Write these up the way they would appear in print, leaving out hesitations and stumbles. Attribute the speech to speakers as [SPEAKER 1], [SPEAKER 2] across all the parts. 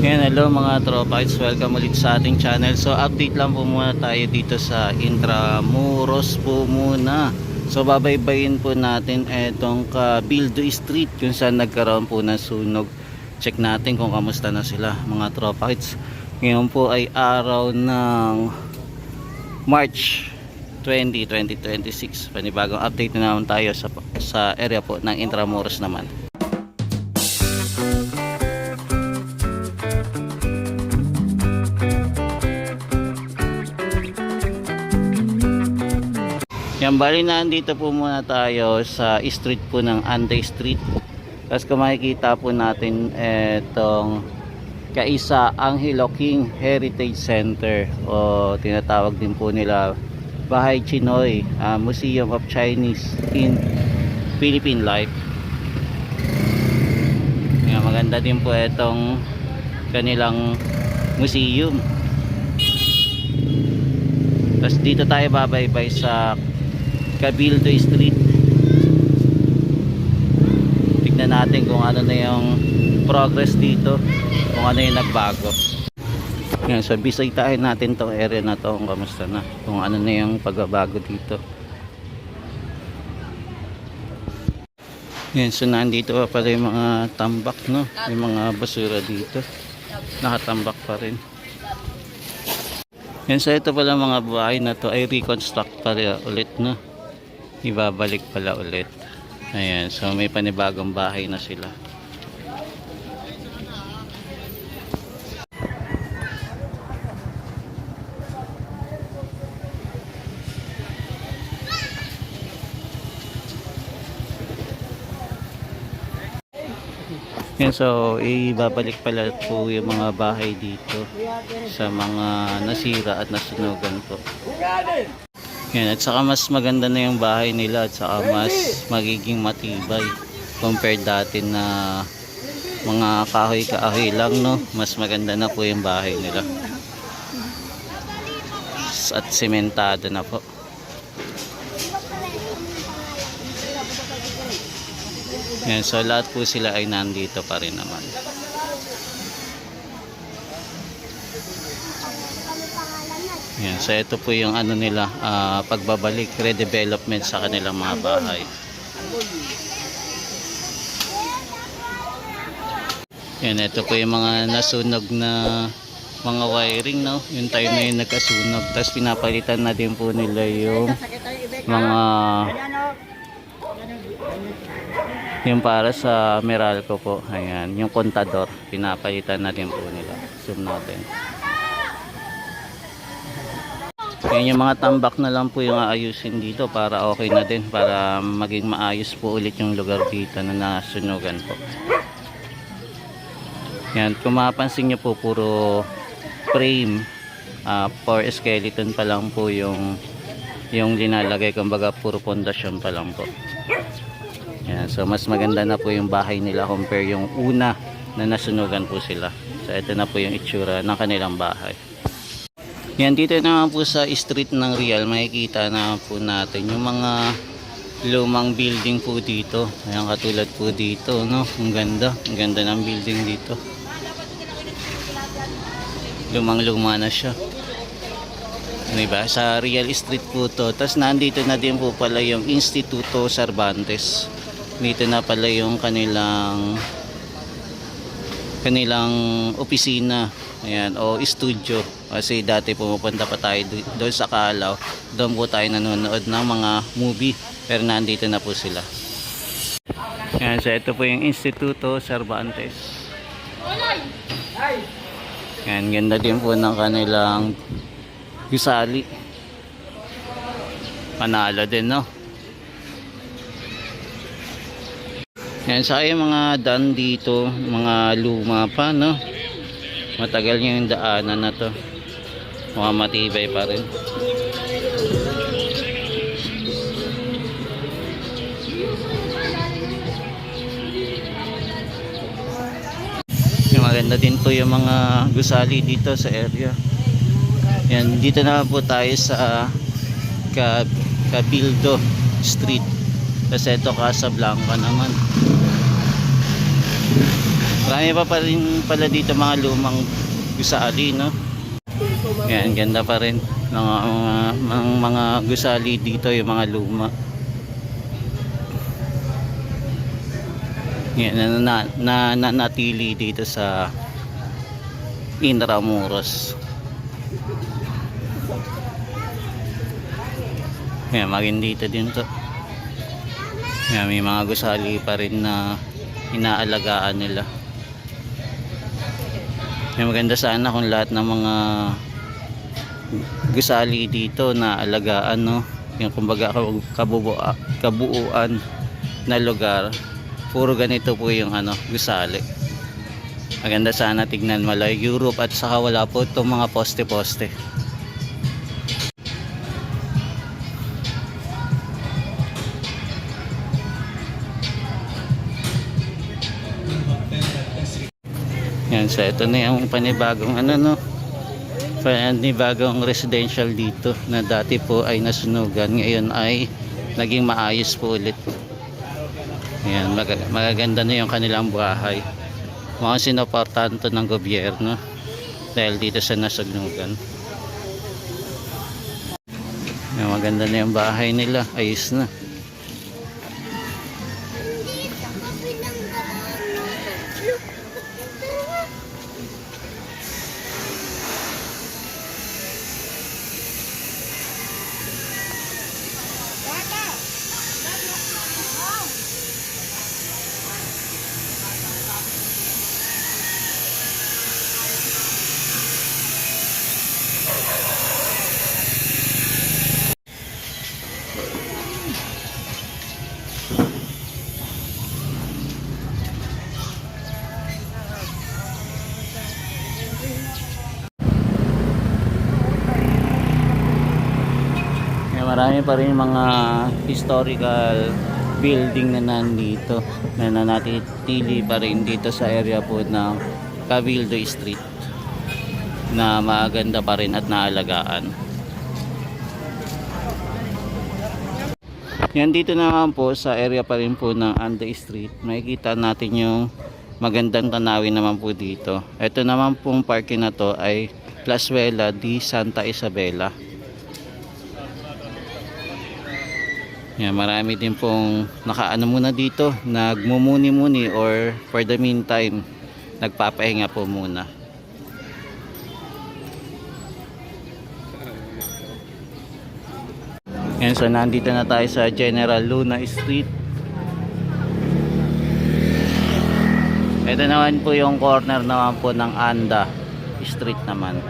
[SPEAKER 1] Yan, hello mga tropites, welcome ulit sa ating channel. So update lang po muna tayo dito sa Intramuros po muna. So babaybayin po natin etong Cabildo Street kung saan nagkaroon po ng sunog. Check natin kung kamusta na sila mga tropites. Ngayon po ay araw ng March 20, 2026. Panibagong update na naman tayo sa area po ng Intramuros naman. Yan, bali na andito po muna tayo sa street po ng Anday Street. Tapos kung makikita po natin etong kaisa Angelo King Heritage Center o tinatawag din po nila Bahay Chinoy, Museum of Chinese in Philippine Life. Yan, maganda din po etong kanilang museum. Tapos dito tayo babaybay sa Cabildo Street. Tignan natin kung ano na yung progress dito, kung ano yung nagbago. Yan, so bisitahin natin tong area na to kung kamusta na, kung ano na yung pagbabago dito. Yan, so nandito pa pala yung mga tambak, no? Yung mga basura dito nakatambak pa rin. Yan, so ito pala mga bahay na to ay reconstruct pa rin ulit, no? Ibabalik pala ulit. Ayan, so may panibagong bahay na sila. Yan, so ibabalik pala po yung mga bahay dito sa mga nasira at nasunugan po. Yan, at saka mas maganda na yung bahay nila at saka mas magiging matibay compared dati na mga kahoy-kahoy lang, no? Mas maganda na po yung bahay nila at sementado na po. Yan, so lahat po sila ay nandito pa rin naman. Yan, so ito po yung ano nila, pagbabalik, redevelopment sa kanilang mga bahay. Yan, ito po yung mga nasunog na mga wiring, no? Yung time na yung nagkasunog. Tapos pinapalitan na din po nila yung mga yung para sa Meralco po. Ayan, yung kontador, pinapalitan na din po nila. Zoom natin. Ayan, yung mga tambak na lang po yung aayusin dito para okay na din, para maging maayos po ulit yung lugar dito na nasunugan po. Yan, kung mapapansin nyo po, puro frame, for skeleton pa lang po yung linalagay, kumbaga puro pundasyon pa lang po. Yan, so mas maganda na po yung bahay nila compare yung una na nasunugan po sila. So ito na po yung itsura ng kanilang bahay. Yan, dito naman po sa street ng Real, makikita na po natin yung mga lumang building po dito. Ayan, katulad po dito, no? Ang ganda ng building dito. Lumang-luma na siya. Diba? Sa Real Street po to. Tapos nandito na din po pala yung Instituto Cervantes. Dito na pala yung kanilang opisina. Ayan, o studio. Kasi dati pumupunta pa tayo doon sa Calao. Doon po tayo nanonood ng mga movie. Pero nandito na po sila. Ayan, so ito po yung Instituto Cervantes. Ayan, ganda din po ng kanilang gusali. Panalo din, no? Ayan, sa yung mga daan dito, mga luma pa, no? Matagal yung daanan na to. Mga matibay pa rin. Maganda din po yung mga gusali dito sa area. Yan, dito na po tayo sa Cabildo Street. Kasi ito Casablanca naman. Marami pa rin pala dito mga lumang gusali, no? Yan, ganda pa rin ng mga gusali dito, yung mga luma. Yan, natili dito sa Intramuros. Yan, maging dito din to. Yan, may mga gusali pa rin na inaalagaan nila. Yan, maganda sana kung lahat ng mga gusali dito na alagaan, no? Yung kumbaga kabuuan na lugar, puro ganito po yung gusali. Maganda sana tignan, mala Europe, at saka wala po itong mga poste-poste. Yan, so ito na yung panibagong panibagong residential dito na dati po ay nasunugan, ngayon ay naging maayos po ulit. Yan, magaganda na yung kanilang bahay. Mukhang sinuportahan to ng gobyerno dahil dito sa nasunugan. Yan, maganda na yung bahay nila, ayos na. Marami pa rin mga historical building na nandito na nanatili pa rin dito sa area po ng Cabildo Street na maganda pa rin at naalagaan. Yan, dito naman po sa area pa rin po ng Ande Street, makikita natin yung magandang tanawin naman po dito. Ito naman pong parking na to ay Plazuela di Santa Isabela. Yan, marami din pong nakaano muna dito, nagmumuni-muni or for the meantime nagpapahinga po muna. Yan, so nandito na tayo sa General Luna Street. Ito naman po yung corner naman po ng Anda Street naman.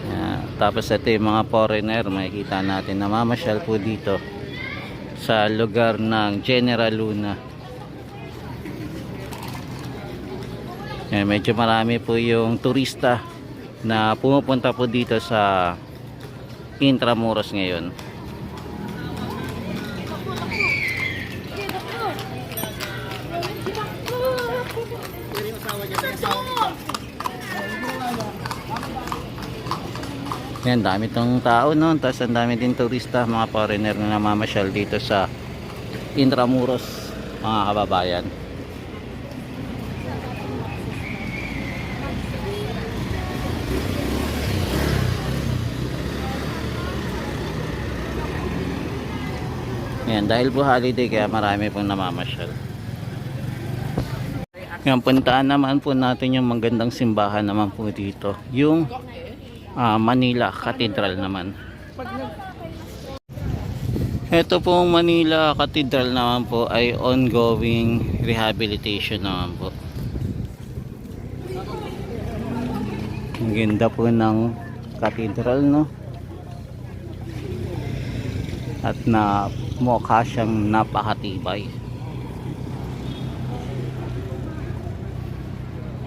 [SPEAKER 1] Yan, tapos ito yung mga foreigner, makikita natin na mamasyal po dito sa lugar ng General Luna. Yan, medyo marami po yung turista na pumupunta po dito sa Intramuros ngayon. Yan, dami tong tao, no? Tapos ang dami din turista, mga foreigner na namamasyal dito sa Intramuros, mga kababayan. Yan, dahil po holiday kaya marami pong namamasyal. Yan, puntaan naman po natin yung magandang simbahan naman po dito, yung Manila Cathedral naman. Ito pong Manila Cathedral naman po ay ongoing rehabilitation naman po. Ang ganda po ng cathedral, no? At na mukha siyang napakatibay.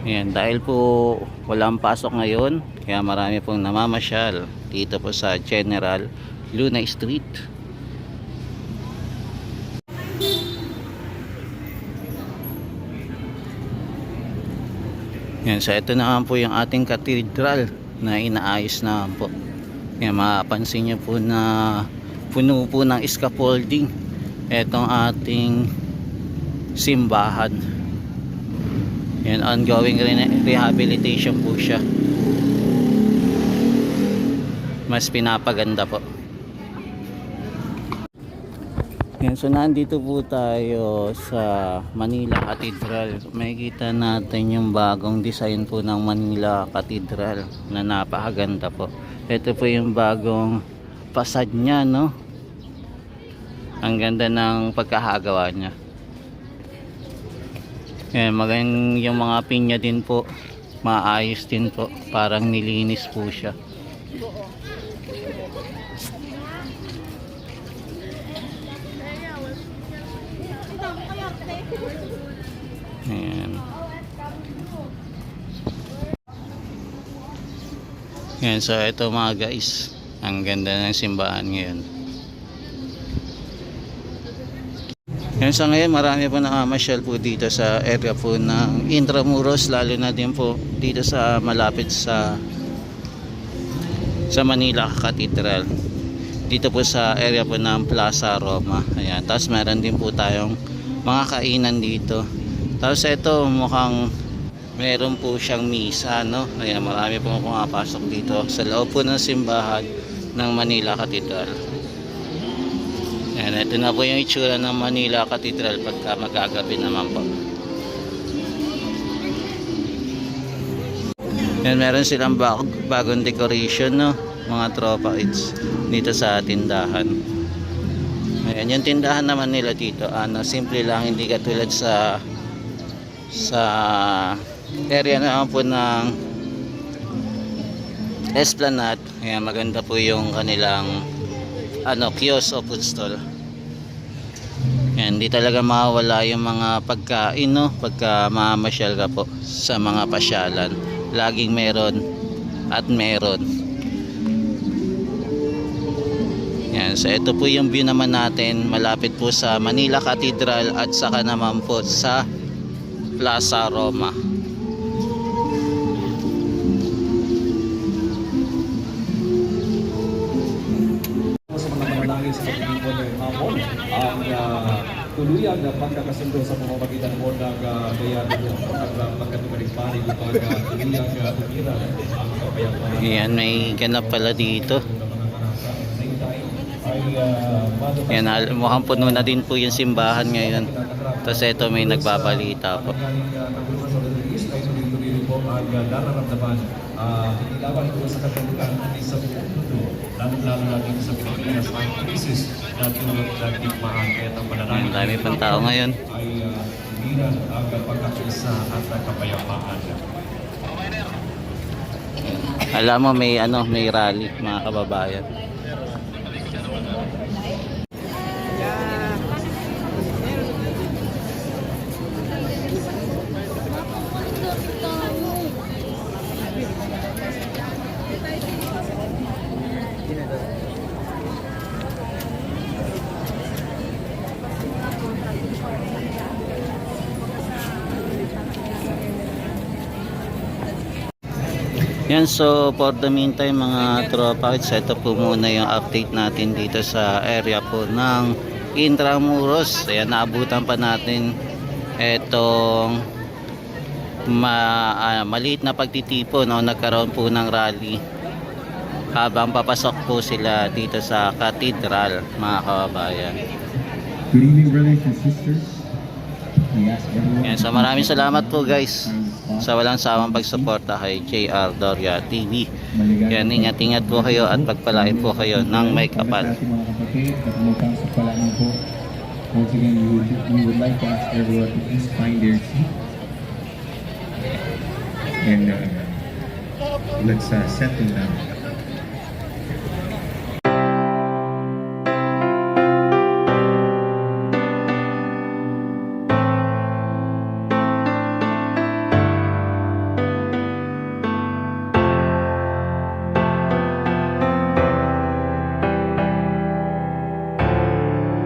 [SPEAKER 1] Ayan, dahil po walang pasok ngayon, kaya marami pong namamasyal dito po sa General Luna Street. Ayan, so ito naman po yung ating cathedral na inaayos naman po. Ayan, mapapansin nyo po na puno po ng scaffolding itong ating simbahan. Yan, ongoing rehabilitation po siya. Mas pinapaganda po. Yan, so nandito po tayo sa Manila Cathedral. Makikita natin yung bagong design po ng Manila Cathedral na napakaganda po. Ito po yung bagong facade niya, no? Ang ganda ng pagkakagawa niya. Yan, magandang yung mga pinya din po. Maayos din po. Parang nilinis po siya. Ayan. Ayan, so ito mga guys, ang ganda ng simbahan ngayon. Ayan, so ngayon marami po nakamasyal po dito sa area po ng Intramuros, lalo na din po dito sa malapit sa Manila Cathedral. Dito po sa area po ng Plaza Roma. Ayan, tapos meron din po tayong mga kainan dito. Tapos ito mukhang meron po siyang misa, no? Ayan, marami po pumapasok dito sa loob po ng simbahan ng Manila Cathedral. Ayan, ito na po yung itsura ng Manila Cathedral pagka magagabi naman po. Ayan, meron silang bagong decoration, no? Mga tropa kids dito sa tindahan. Ayan, yung tindahan naman nila dito, simple lang, hindi katulad sa area naman po ng Esplanade. Ayan, maganda po yung kanilang kiosk o food stall. Ayan, hindi talaga mawawala yung mga pagkain, no? Pagka mamamasyal ka po sa mga pasyalan, laging meron at meron. Ayan, so ito po yung view naman natin malapit po sa Manila Cathedral at saka naman po sa Plaza Roma.
[SPEAKER 2] Sa mga manalangin sa pagtitipon ng hamon, ang tuluyang na pagkakasundo sa pamamagitan mo ng bayani mo at pagkatumalig-panig upang tuluyang umira ang kapayapaan.
[SPEAKER 1] Ayan, may ganap pala dito. Yan, mukhang puno na din po yung simbahan ngayon. Tapos ito may nagbabalita po. Ang dami pang tao ngayon. Alam mo may rally mga kababayan. Yan, so for the meantime mga tropa, ito po muna yung update natin dito sa area po ng Intramuros. Ayan, naabutan pa natin itong maliit na pagtitipon, no? Nagkaroon po ng rally habang papasok po sila dito sa Cathedral, mga kababayan.
[SPEAKER 3] Good evening, brothers and sisters.
[SPEAKER 1] Yan, so maraming salamat po guys sa walang sawang pagsuporta kay JR Doria TV. Yan, ingat-ingat po kayo at pagpalain po kayo ng may kapal.
[SPEAKER 3] Once again, we would like to ask everyone to please find their seat. And let's settle down.